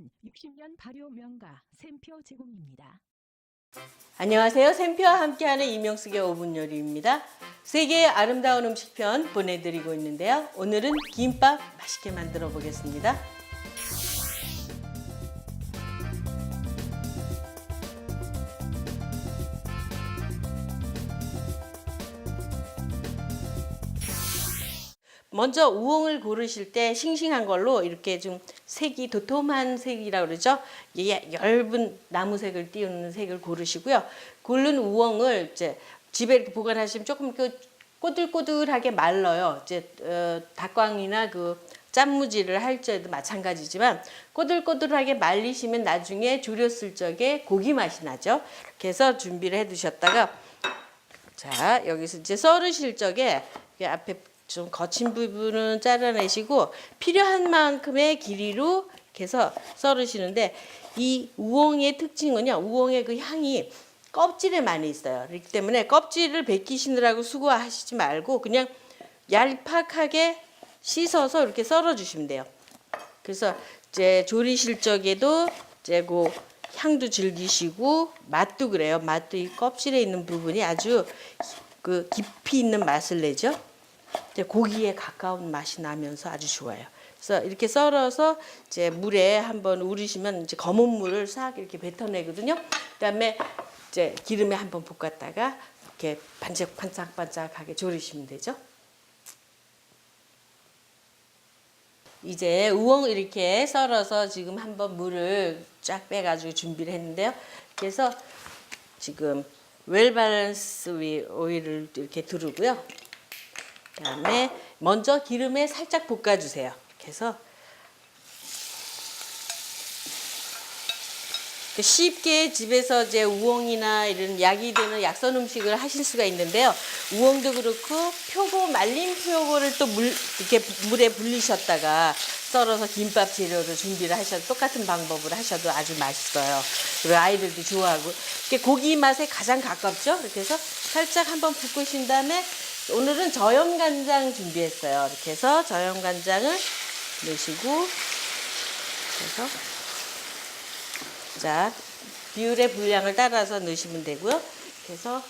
전문 60년 발효 명가 샘표 제공입니다. 안녕하세요. 샘표와 함께하는 이명숙의 5분 요리입니다. 세계의 아름다운 음식편 보내드리고 있는데요. 오늘은 김밥 맛있게 만들어 보겠습니다. 먼저 우엉을 고르실 때 싱싱한 걸로 이렇게 좀 색이 도톰한 색이라고 그러죠. 얇은 나무색을 띄우는 색을 고르시고요. 고른 우엉을 이제 집에 이렇게 보관하시면 조금 꼬들꼬들하게 말라요. 이제 닭광이나 그 짠무지를 할 때도 마찬가지지만 꼬들꼬들하게 말리시면 나중에 졸였을 적에 고기 맛이 나죠. 이렇게 해서 준비를 해 두셨다가 자, 여기서 이제 썰으실 적에 앞에 좀 거친 부분은 잘라내시고 필요한 만큼의 길이로 이렇게 해서 썰으시는데 이 우엉의 특징은요. 우엉의 그 향이 껍질에 많이 있어요. 그렇기 때문에 껍질을 벗기시느라고 수고하시지 말고 그냥 얄팍하게 씻어서 이렇게 썰어 주시면 돼요. 그래서 이제 조리실 적에도 이제 그 향도 즐기시고 맛도 그래요. 맛도 이 껍질에 있는 부분이 아주 그 깊이 있는 맛을 내죠. 고기에 가까운 맛이 나면서 아주 좋아요. 그래서 이렇게 썰어서 이제 물에 한번 우리시면 이제 검은 물을 싹 이렇게 뱉어내거든요. 그다음에 이제 기름에 한번 볶았다가 이렇게 반짝반짝하게 졸이시면 되죠. 이제 우엉 이렇게 썰어서 지금 한번 물을 쫙 빼가지고 준비를 했는데요. 그래서 지금 웰밸런스 오일을 이렇게 두르고요. 그다음에 먼저 기름에 살짝 볶아주세요. 이렇게 해서 쉽게 집에서 이제 우엉이나 이런 약이 되는 약선 음식을 하실 수가 있는데요. 우엉도 그렇고 표고 말린 표고를 또 이렇게 물에 불리셨다가 썰어서 김밥 재료로 준비를 하셔도 똑같은 방법으로 하셔도 아주 맛있어요. 그리고 아이들도 좋아하고 이게 고기 맛에 가장 가깝죠. 이렇게 해서 살짝 한번 볶으신 다음에 오늘은 저염간장 준비했어요. 이렇게 해서 저염간장을 넣으시고 그래서 자 비율의 분량을 따라서 넣으시면 되고요. 그래서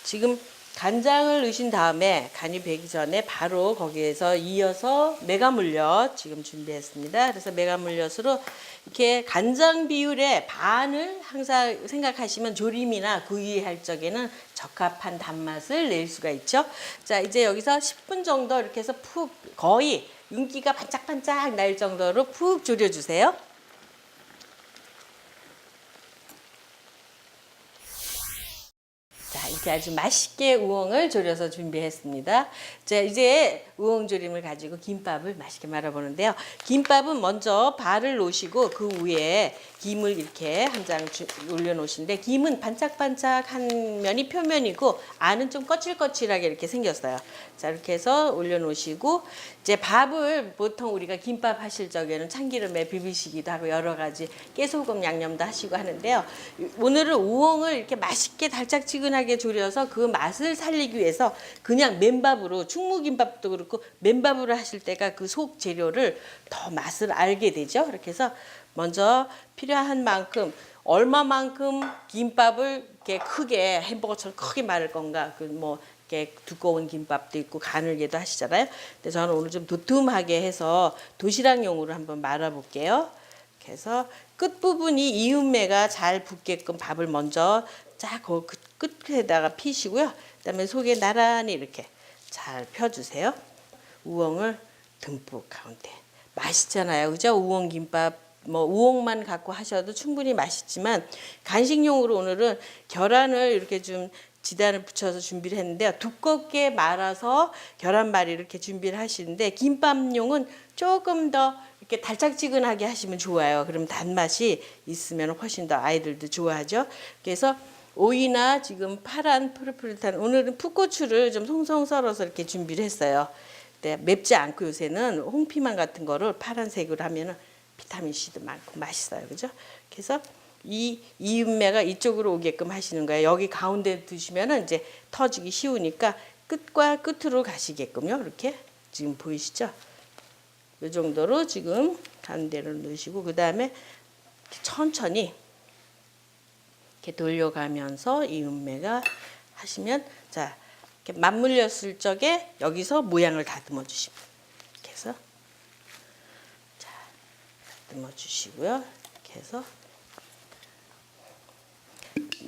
지금 간장을 넣으신 다음에 간이 배기 전에 바로 거기에서 이어서 메가물엿 지금 준비했습니다. 그래서 메가물엿으로 이렇게 간장 비율의 반을 항상 생각하시면 조림이나 구이 할 적에는 적합한 단맛을 낼 수가 있죠. 자, 이제 여기서 10분 정도 이렇게 해서 푹 거의 윤기가 반짝반짝 날 정도로 푹 졸여주세요. 자, 이렇게 아주 맛있게 우엉을 졸여서 준비했습니다. 자, 이제 우엉 조림을 가지고 김밥을 맛있게 말아보는데요. 김밥은 먼저 발을 놓으시고 그 위에 김을 이렇게 한 장 올려놓으시는데 김은 반짝반짝한 면이 표면이고 안은 좀 거칠거칠하게 이렇게 생겼어요. 자, 이렇게 해서 올려놓으시고 이제 밥을 보통 우리가 김밥 하실 적에는 참기름에 비비시기도 하고 여러 가지 깨소금 양념도 하시고 하는데요. 오늘은 우엉을 이렇게 맛있게 달짝지근하게 졸여서 그 맛을 살리기 위해서 그냥 맨밥으로 충무김밥도 그렇고 맨밥으로 하실 때가 그 속 재료를 더 맛을 알게 되죠. 이렇게 해서 먼저 필요한 만큼 얼마만큼 김밥을 이렇게 크게 햄버거처럼 크게 말을 건가 그 뭐 이렇게 두꺼운 김밥도 있고 가늘게도 하시잖아요. 근데 저는 오늘 좀 도톰하게 해서 도시락용으로 한번 말아 볼게요. 그래서 끝 부분이 이음매가 잘 붙게끔 밥을 먼저 쫙 그 끝에다가 피시고요. 그다음에 속에 나란히 이렇게 잘 펴주세요. 우엉을 듬뿍 가운데 맛있잖아요, 그죠? 우엉 김밥 뭐 우엉만 갖고 하셔도 충분히 맛있지만 간식용으로 오늘은 계란을 이렇게 좀 지단을 붙여서 준비를 했는데요. 두껍게 말아서 계란말이 이렇게 준비를 하시는데 김밥용은 조금 더 이렇게 달짝지근하게 하시면 좋아요. 그럼 단맛이 있으면 훨씬 더 아이들도 좋아하죠. 그래서 오이나 지금 파란 푸릇푸릇한 오늘은 풋고추를 좀 송송 썰어서 이렇게 준비를 했어요. 근데 맵지 않고 요새는 홍피망 같은 거를 파란색으로 하면은 비타민 C도 많고 맛있어요. 그죠? 그래서 이 이음매가 이쪽으로 오게끔 하시는 거예요. 여기 가운데 두시면은 이제 터지기 쉬우니까 끝과 끝으로 가시게끔요. 이렇게 지금 보이시죠? 이 정도로 지금 가운데로 넣으시고 그 다음에 천천히 이렇게 돌려가면서 이 은매가 하시면 자 이렇게 맞물렸을 적에 여기서 모양을 다듬어 주시면 이렇게 해서 자 다듬어 주시고요. 이렇게 해서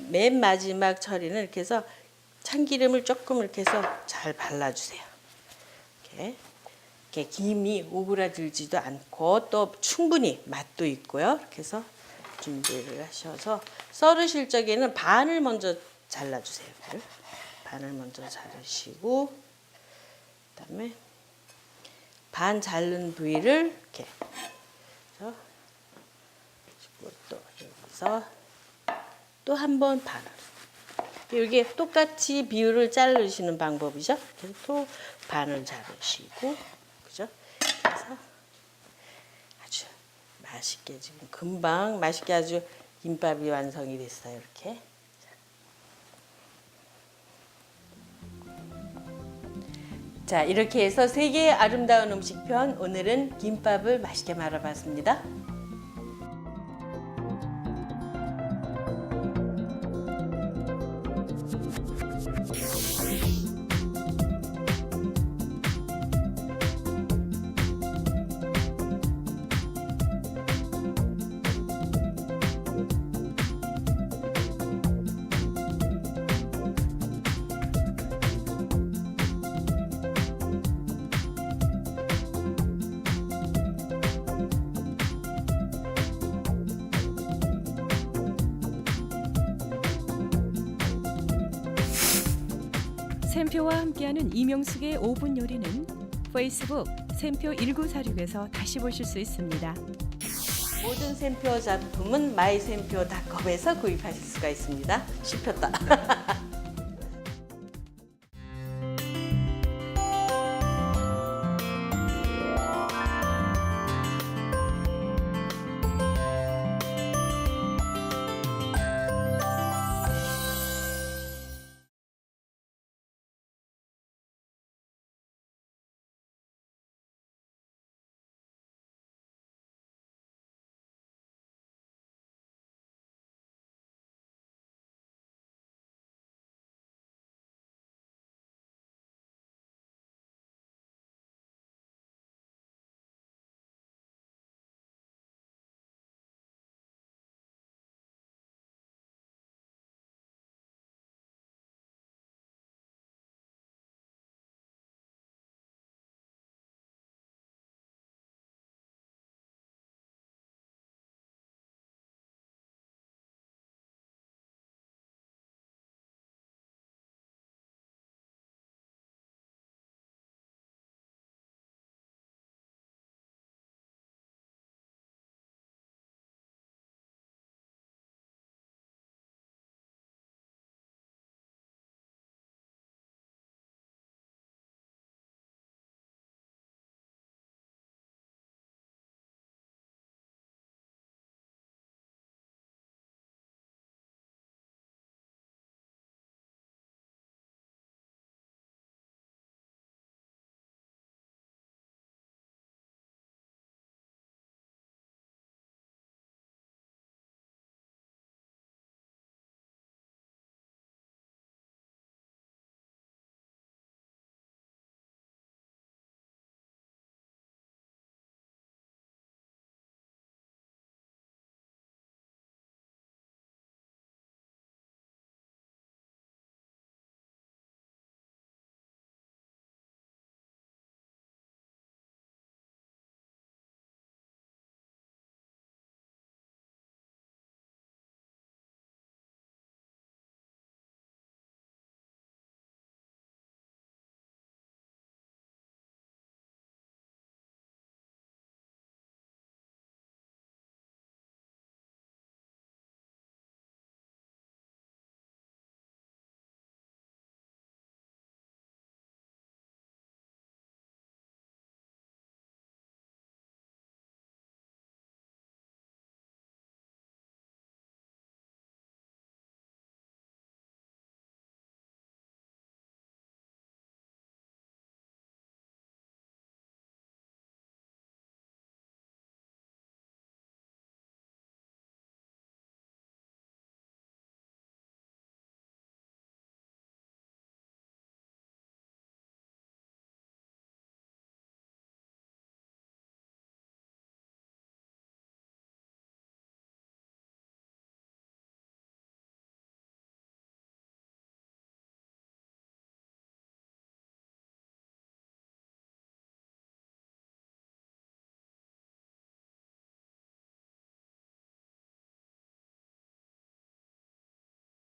맨 마지막 처리는 이렇게 해서 참기름을 조금 이렇게 해서 잘 발라주세요. 이렇게 김이 오그라들지도 않고 또 충분히 맛도 있고요. 이렇게 해서 준비를 하셔서 썰으실 적에는 반을 먼저 잘라주세요. 반을 먼저 자르시고 그다음에 반 자른 부위를 이렇게 해서 또 여기서 또 한 번 반을 이게 똑같이 비율을 자르시는 방법이죠. 그래서 또 반을 자르시고 그죠? 그래서 아주 맛있게 지금 금방 맛있게 아주 김밥이 완성이 됐어요. 이렇게. 자, 이렇게 해서 세계의 아름다운 음식편 오늘은 김밥을 맛있게 말아봤습니다. 샘표와 함께하는 이명숙의 5분 요리는 페이스북 샘표 1946에서 다시 보실 수 있습니다. 모든 샘표 작품은 마이샘표닷컴에서 구입하실 수가 있습니다. 씹혔다.